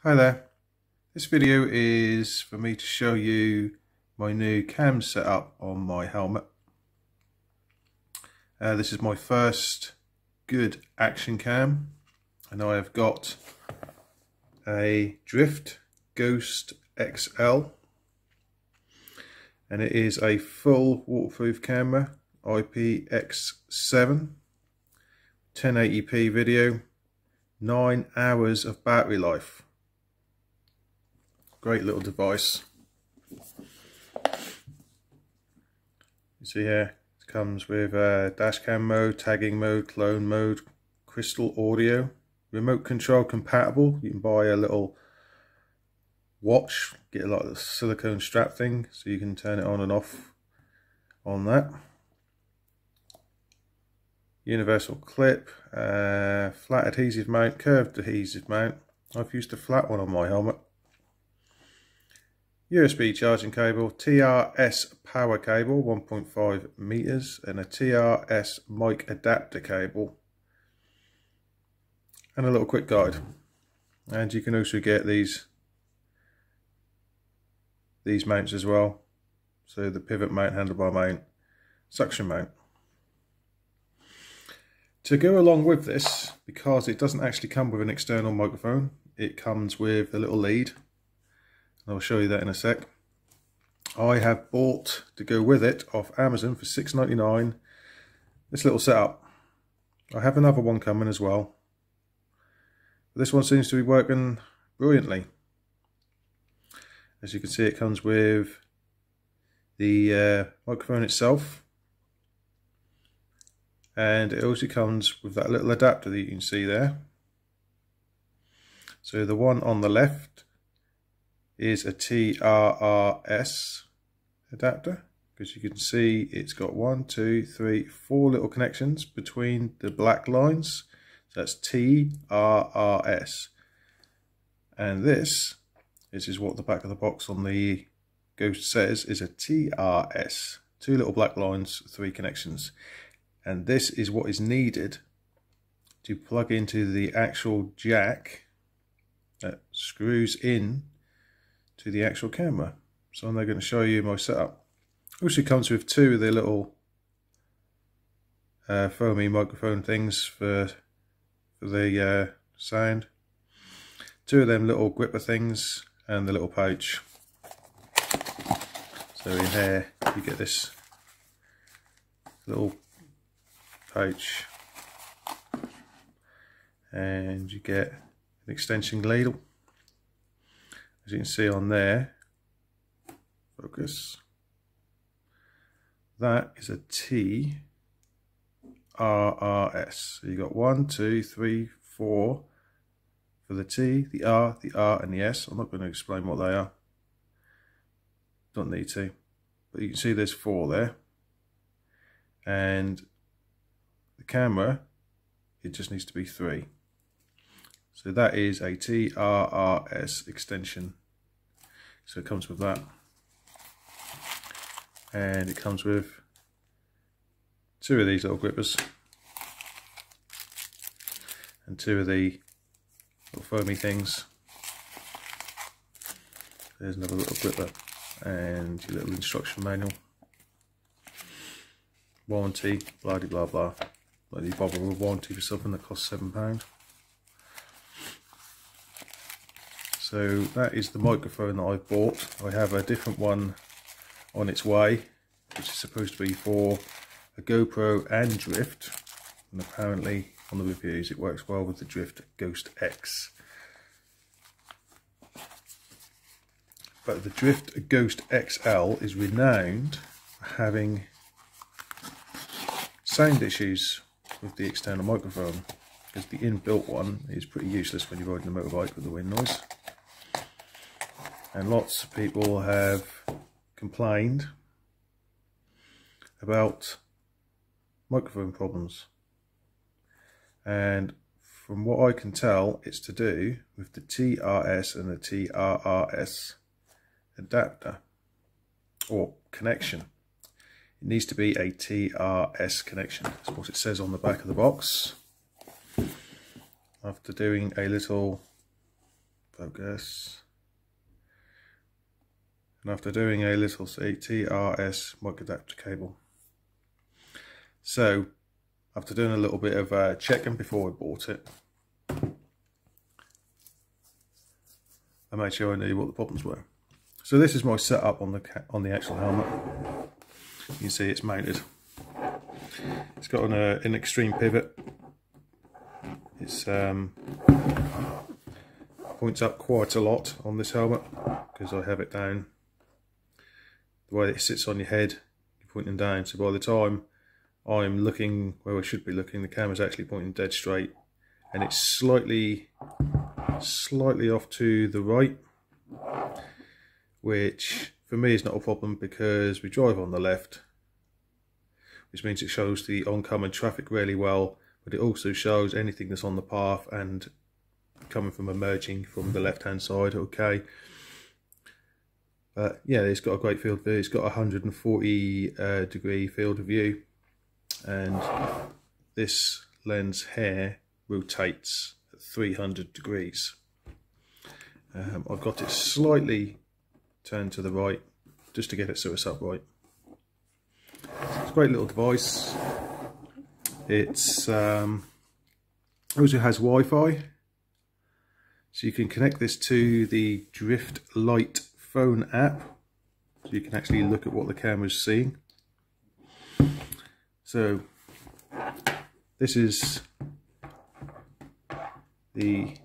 Hi there. This video is for me to show you my new cam setup on my helmet. This is my first good action cam, and I have got a Drift Ghost XL, and it is a full waterproof camera, IPX7, 1080p video, 9 hours of battery life. Great little device. You see here, it comes with dash cam mode, tagging mode, clone mode, crystal audio, remote control compatible. You can buy a little watch, get a lot of the silicone strap thing so you can turn it on and off on that. Universal clip, flat adhesive mount, curved adhesive mount. I've used a flat one on my helmet. USB charging cable, TRS power cable 1.5 meters, and a TRS mic adapter cable, and a little quick guide. And you can also get these mounts as well, so the pivot mount, handlebar mount, suction mount. To go along with this, because it doesn't actually come with an external microphone, it comes with a little lead. I'll show you that in a sec. I have bought, to go with it, off Amazon for $6.99, this little setup. I have another one coming as well. This one seems to be working brilliantly. As you can see, it comes with the microphone itself, and it also comes with that little adapter that you can see there. So the one on the left is a TRRS adapter, because you can see it's got 1, 2, 3, 4 little connections between the black lines. So that's TRRS. And this is what the back of the box on the Ghost says, is a TRS. 2 little black lines, 3 connections. And this is what is needed to plug into the actual jack that screws in to the actual camera. So I'm now going to show you my setup. Also comes with 2 of the little foamy microphone things for the sound. 2 of them little gripper things, and the little pouch. So in here you get this little pouch, and you get an extension ladle. As you can see on there, focus, that is a TRRS. So you got 1, 2, 3, 4 for the T, the R, and the S. I'm not going to explain what they are. Don't need to. But you can see there's 4 there. And the camera, it just needs to be 3. So that is a TRRS extension. So it comes with that. And it comes with 2 of these little grippers. And 2 of the little foamy things. There's another little gripper. And your little instruction manual. Warranty, blah blah blah. Like you bother with warranty for something that costs £7. So that is the microphone that I've bought. I have a different one on its way, which is supposed to be for a GoPro and Drift, and apparently on the reviews it works well with the Drift Ghost X. But the Drift Ghost XL is renowned for having sound issues with the external microphone, because the inbuilt one is pretty useless when you're riding a motorbike with the wind noise. And lots of people have complained about microphone problems. And from what I can tell, it's to do with the TRS and the TRRS adapter or connection. It needs to be a TRS connection. That's what it says on the back of the box. After doing a little, if focus. And after doing a little TRS mic adapter cable. So after doing a little bit of checking before I bought it, I made sure I knew what the problems were. So this is my setup on the actual helmet. You can see it's mounted. It's got an extreme pivot. It's points up quite a lot on this helmet because I have it down. The way it sits on your head, you're pointing down. So by the time I'm looking where I should be looking, the camera's actually pointing dead straight, and it's slightly off to the right, which for me is not a problem because we drive on the left, which means it shows the oncoming traffic really well, but it also shows anything that's on the path and coming from emerging from the left hand side. Okay, but yeah, it's got a great field of view. It's got a 140 degree field of view, and this lens here rotates at 300 degrees. I've got it slightly turned to the right just to get it so it's upright. It's a great little device. It's also has Wi-Fi, so you can connect this to the Drift Lite phone app, so you can actually look at what the camera's seeing. So this is the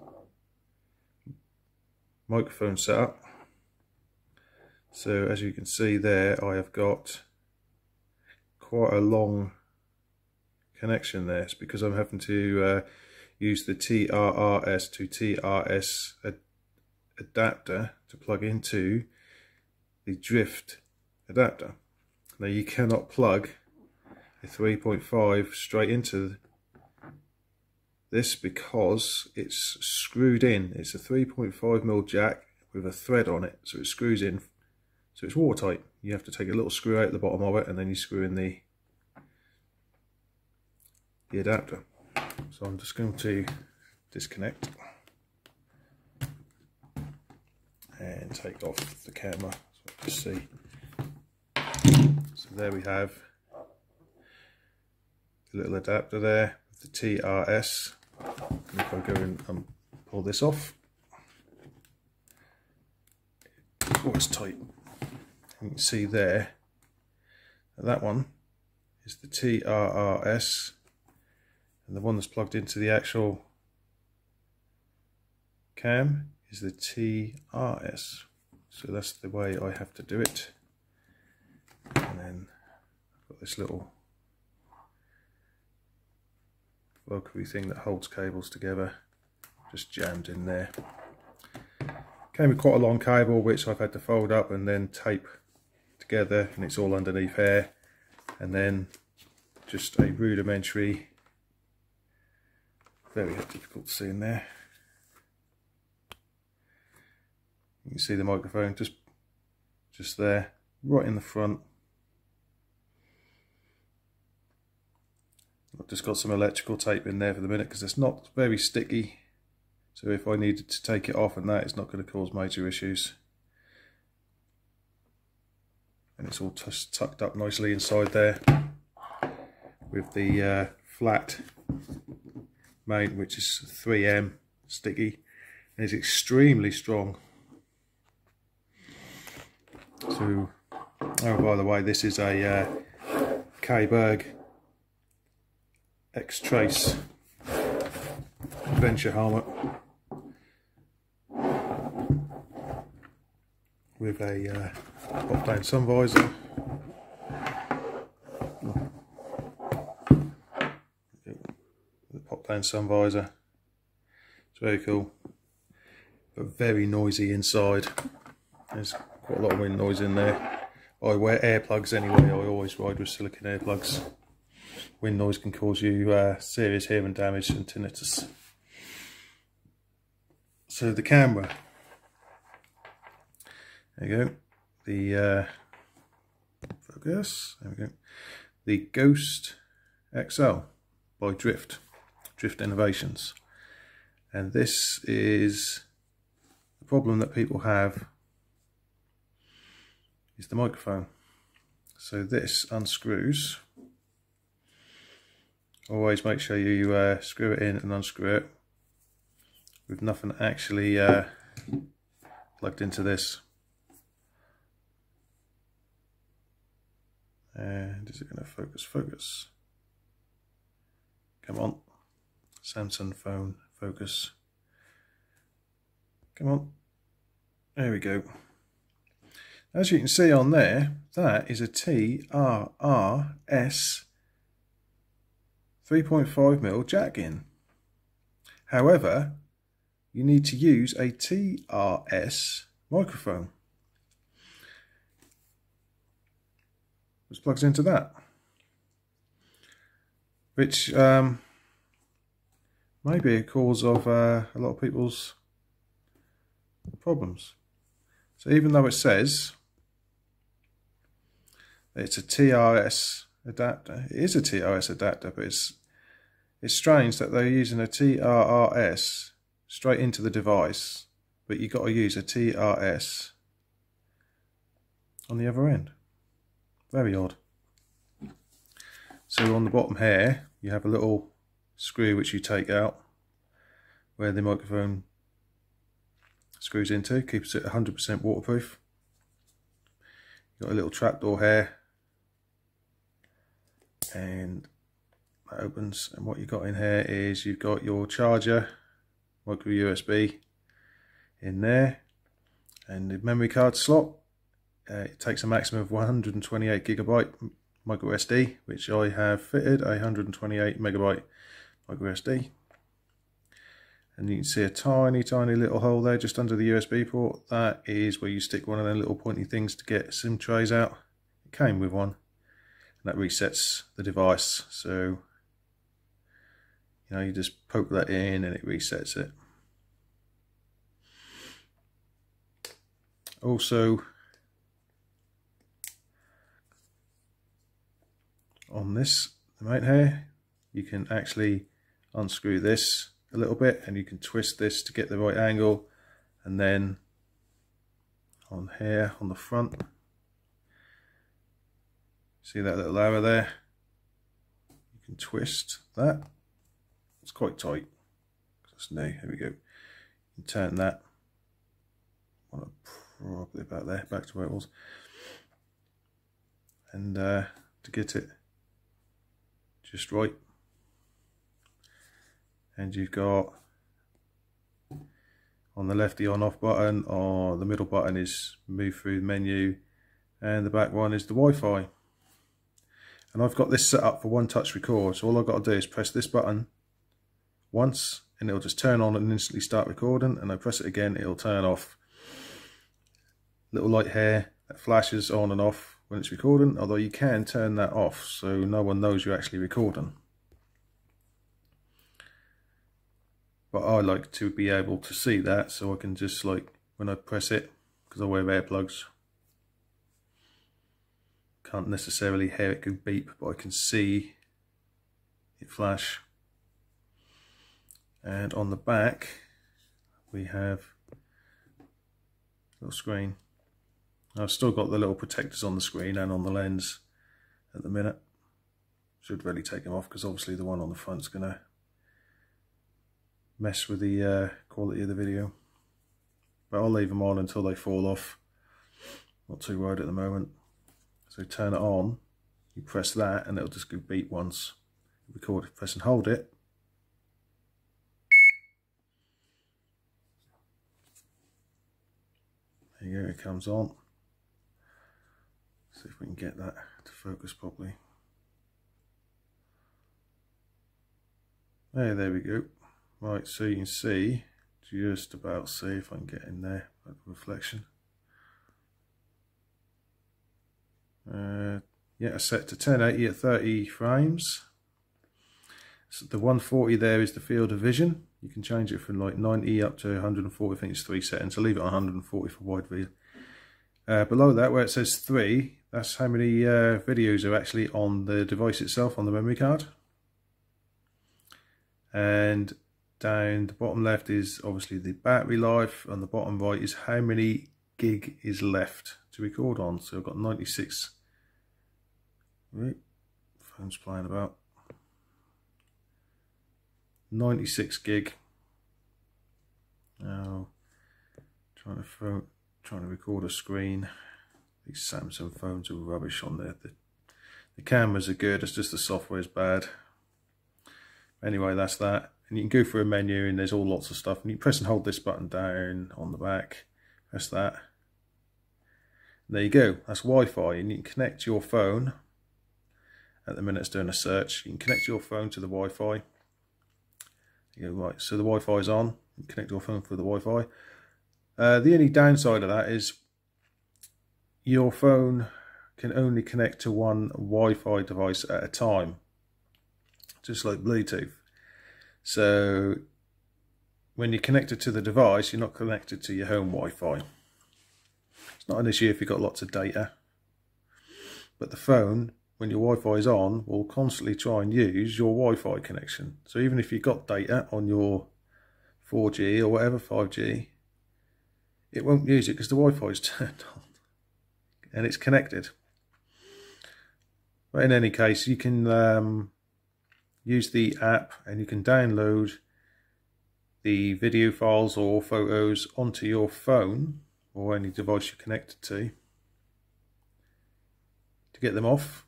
microphone setup. So as you can see there, I have got quite a long connection there. It's because I'm having to use the TRRS to TRS adapter to plug into the Drift adapter. Now you cannot plug a 3.5 straight into this because it's screwed in. It's a 3.5mm jack with a thread on it, so it screws in, so it's watertight. You have to take a little screw out at the bottom of it, and then you screw in the adapter. So I'm just going to disconnect and take off the camera so I can see. So there we have the little adapter there with the TRS. And if I go in and pull this off, oh, it's tight. You can see there that one is the TRRS, and the one that's plugged into the actual cam is the TRS. So that's the way I have to do it. And then I've got this little Velcro thing that holds cables together, just jammed in there. Came with quite a long cable which I've had to fold up and then tape together, and it's all underneath here. And then just a rudimentary, very difficult to see in there. You can see the microphone just there, right in the front. I've just got some electrical tape in there for the minute because it's not very sticky. So if I needed to take it off and that, it's not going to cause major issues. And it's all tucked up nicely inside there with the flat mount, which is 3M sticky, and is extremely strong. So, oh, by the way, this is a K-Berg X-Trace adventure helmet with a pop-down sun visor. The pop-down sun visor. It's very cool, but very noisy inside. There's quite a lot of wind noise in there. I wear earplugs anyway. I always ride with silicone earplugs. Wind noise can cause you serious hearing damage and tinnitus. So the camera, there you go, the focus, there we go, the Ghost XL by Drift Innovations, and this is The problem that people have is the microphone. So this unscrews. Always make sure you screw it in and unscrew it with nothing actually plugged into this. And is it going to focus? Focus. Come on. Samsung phone, focus. Come on. There we go. As you can see on there, that is a TRRS 3.5mm jack in. However, you need to use a TRS microphone, which plugs into that, which may be a cause of a lot of people's problems. So even though it says it's a TRS adapter, it is a TRS adapter, but it's strange that they're using a TRRS straight into the device, but you've got to use a TRS on the other end. Very odd. So on the bottom here you have a little screw which you take out where the microphone screws into, keeps it 100% waterproof. You've got a little trapdoor here, and that opens, and what you've got in here is you've got your charger, micro USB in there, and the memory card slot. It takes a maximum of 128GB micro SD, which I have fitted a 128 megabyte micro SD. And you can see a tiny little hole there just under the USB port. That is where you stick one of them little pointy things to get SIM trays out. It came with one, and that resets the device. So you just poke that in and it resets it. Also, on this mount here, you can actually unscrew this a little bit, and you can twist this to get the right angle, and then on here on the front, see that little arrow there, you can twist that. It's quite tight, it's new. Here we go. You can turn that probably about there, back to where it was, and to get it just right. And you've got on the left the on off button, or the middle button is move through the menu, and the back one is the Wi-Fi. And I've got this set up for one touch record, so all I've got to do is press this button once and it'll just turn on and instantly start recording, and I press it again, it'll turn off. Little light here that flashes on and off when it's recording, although you can turn that off so no one knows you're actually recording. But I like to be able to see that, so I can just, like, when I press it, because I wear earplugs, can't necessarily hear it go beep, but I can see it flash. And on the back we have a little screen. I've still got the little protectors on the screen and on the lens at the minute. Should really take them off, because obviously the one on the front's going to mess with the quality of the video, but I'll leave them on until they fall off. Not too worried at the moment. So turn it on, you press that and it'll just go beep once. Record it, press and hold it. There you go, it comes on. See if we can get that to focus properly. There we go. Right, so you can see, just about see if I can get in there, that reflection. Yeah, set to 1080 at 30 frames. So the 140 there is the field of vision. You can change it from like 90 up to 140, I think it's 3 settings, so leave it on 140 for wide view. Below that, where it says 3, that's how many videos are actually on the device itself, on the memory card. And down, the bottom left is obviously the battery life, and the bottom right is how many gig is left to record on. So I've got 96. Right, phone's playing about. 96 gig. Now trying to record a screen. These Samsung phones are rubbish on there. The cameras are good, it's just the software is bad. Anyway, that's that. And you can go through a menu and there's all lots of stuff. And you press and hold this button down on the back. Press that. And there you go. That's Wi-Fi. And you can connect your phone. At the minute it's doing a search. You can connect your phone to the Wi-Fi. You go, right, so the Wi-Fi is on. You connect your phone for the Wi-Fi. The only downside of that is your phone can only connect to one Wi-Fi device at a time, just like Bluetooth. So when you're connected to the device, you're not connected to your home Wi-Fi. It's not an issue if you've got lots of data, but the phone, when your Wi-Fi is on, will constantly try and use your Wi-Fi connection. So even if you've got data on your 4G or whatever, 5G, it won't use it because the Wi-Fi is turned on and it's connected. But in any case, you can use the app and you can download the video files or photos onto your phone or any device you're connected to get them off.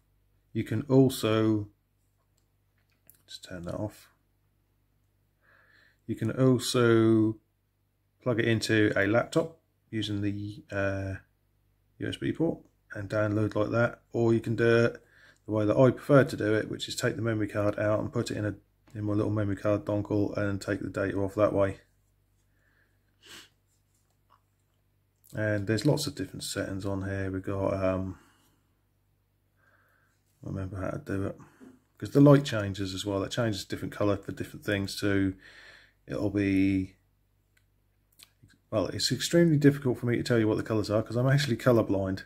You can also, just turn that off, you can also plug it into a laptop using the USB port and download like that, or you can do it the way that I prefer to do it, which is take the memory card out and put it in my little memory card dongle and take the data off that way. And there's lots of different settings on here. We've got I remember how to do it, because the light changes as well. That changes different colour for different things too. It'll be, well, it's extremely difficult for me to tell you what the colours are because I'm actually colourblind.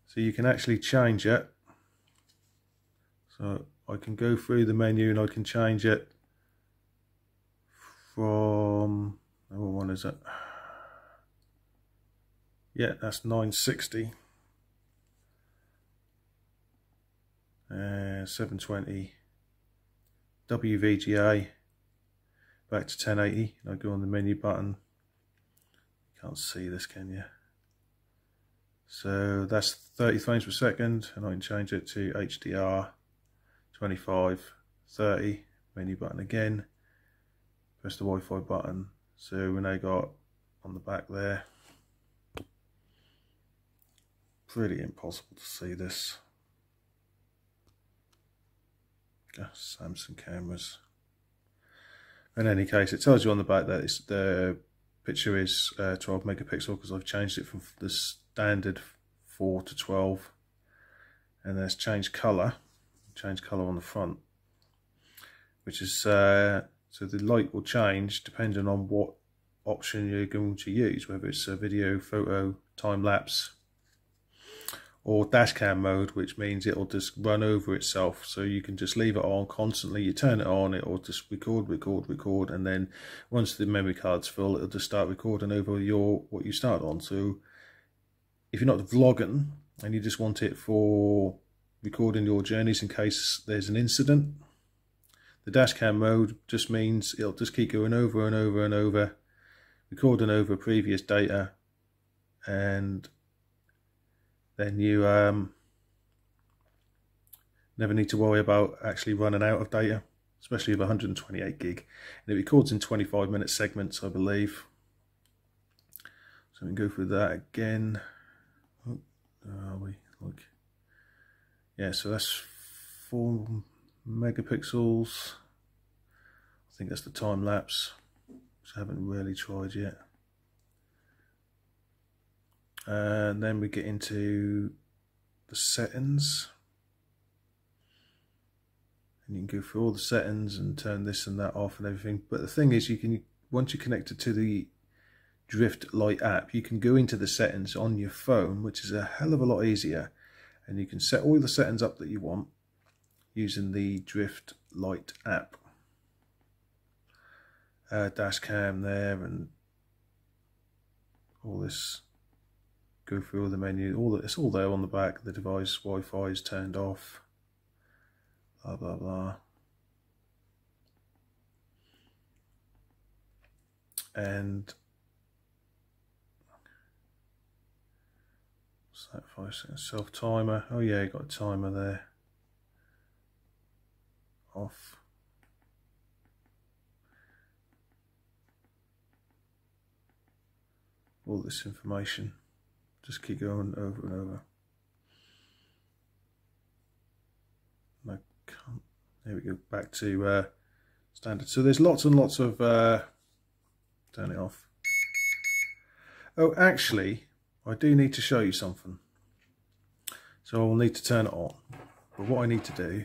So you can actually change it. So I can go through the menu and I can change it from, what one is it? Yeah, that's 960. 720. WVGA. Back to 1080. I go on the menu button. You can't see this, can you? So that's 30 frames per second, and I can change it to HDR 25, 30. Menu button again. Press the Wi-Fi button. So we now got on the back there. Pretty impossible to see this. Samsung cameras. In any case, it tells you on the back that the picture is 12 megapixel because I've changed it from the standard 4 to 12, and there's change color on the front, which is so the light will change depending on what option you're going to use, whether it's a video, photo, time lapse, or dash cam mode, which means it'll just run over itself. So you can just leave it on constantly. You turn it on, it'll just record, and then once the memory card's full, it'll just start recording over what you start on. So if you're not vlogging and you just want it for recording your journeys in case there's an incident, the dash cam mode just means it'll just keep going over and over and over, recording over previous data, and then you never need to worry about actually running out of data, especially with 128 gig. And it records in 25-minute segments, I believe. So we can go through that again. Oh, where are we? Look. Yeah, so that's 4 megapixels. I think that's the time lapse, which I haven't really tried yet. And then we get into the settings, and you can go through all the settings and turn this and that off and everything. But the thing is, you can, once you're connected to the Drift Lite app, you can go into the settings on your phone, which is a hell of a lot easier, and you can set all the settings up that you want using the Drift Lite app. dash cam there, and all this, go through all the menu, it's all there on the back of the device. Wi-Fi is turned off, blah blah blah. And what's that, 5 seconds self timer? Oh yeah, you got a timer there. Off. All this information, just keep going over and over. And I can't, there we go, back to standard. So there's lots and lots of, turn it off. Oh, actually, I do need to show you something. So I'll need to turn it on. But what I need to do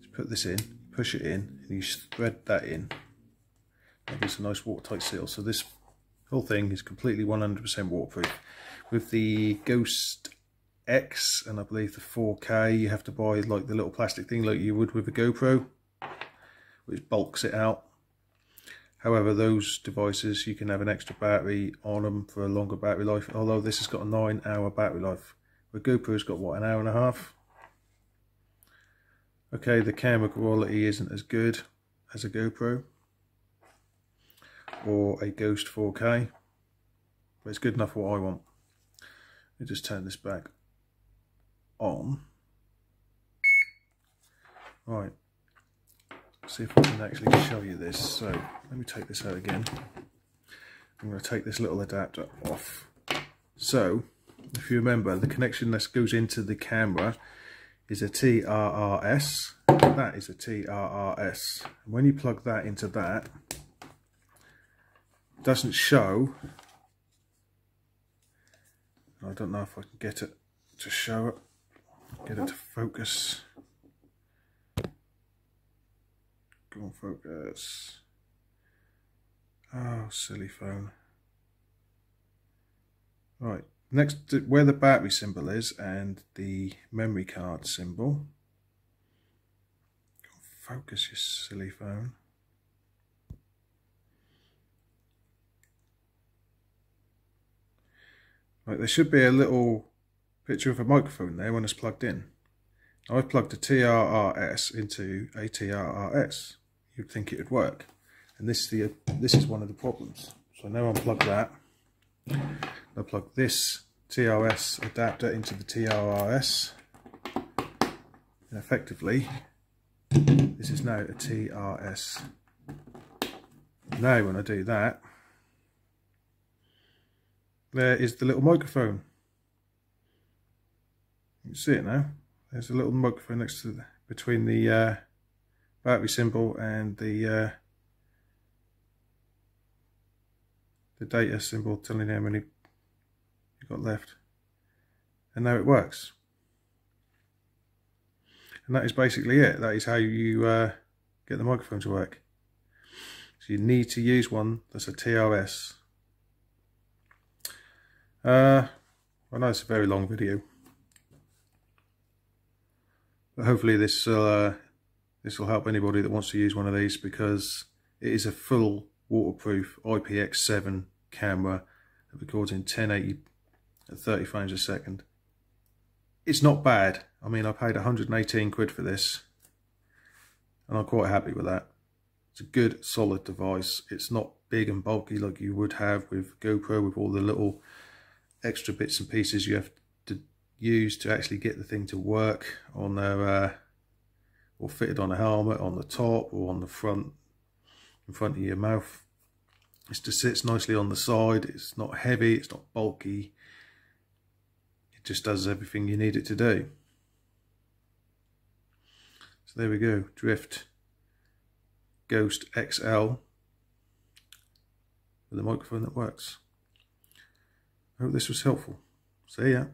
is put this in, push it in, and you thread that in. That gives a nice watertight seal. So this whole thing is completely 100% waterproof. With the Ghost X and I believe the 4K, you have to buy like the little plastic thing like you would with a GoPro, which bulks it out. However, those devices, you can have an extra battery on them for a longer battery life, although this has got a 9-hour battery life. The GoPro's got what, an hour and a half? Okay, the camera quality isn't as good as a GoPro or a Ghost 4K, but it's good enough for what I want. Let me just turn this back on. Right, see if I can actually show you this. So let me take this out again. I'm going to take this little adapter off. So if you remember, the connection that goes into the camera is a TRRS. That is a TRRS. And when you plug that into that, it doesn't show. I don't know if I can get it to show it, get it to focus. Go on, focus. Oh, silly phone. Right, next to where the battery symbol is and the memory card symbol. Focus, you silly phone. Right, there should be a little picture of a microphone there when it's plugged in. Now I've plugged a TRRS into a TRRS. You'd think it would work, and this is one of the problems. So now unplug that. I'll plug this TRS adapter into the TRRS, and effectively this is now a TRS. Now when I do that, there is the little microphone. You can see it now. There's a little microphone next to between the battery symbol and the data symbol, telling you how many you've got left. And now it works. And that is basically it. That is how you get the microphone to work. So you need to use one that's a TRS. I know it's a very long video, but hopefully this will help anybody that wants to use one of these, because it is a full waterproof IPX7 camera that records in 1080 at 30 frames a second. It's not bad. I mean, I paid 118 quid for this, and I'm quite happy with that. It's a good, solid device. It's not big and bulky like you would have with GoPro, with all the little extra bits and pieces you have to use to actually get the thing to work on their or fitted on a helmet, on the top or on the front, in front of your mouth. It just sits nicely on the side. It's not heavy, it's not bulky. It just does everything you need it to do. So there we go, Drift Ghost XL with a microphone that works. I hope this was helpful. See ya.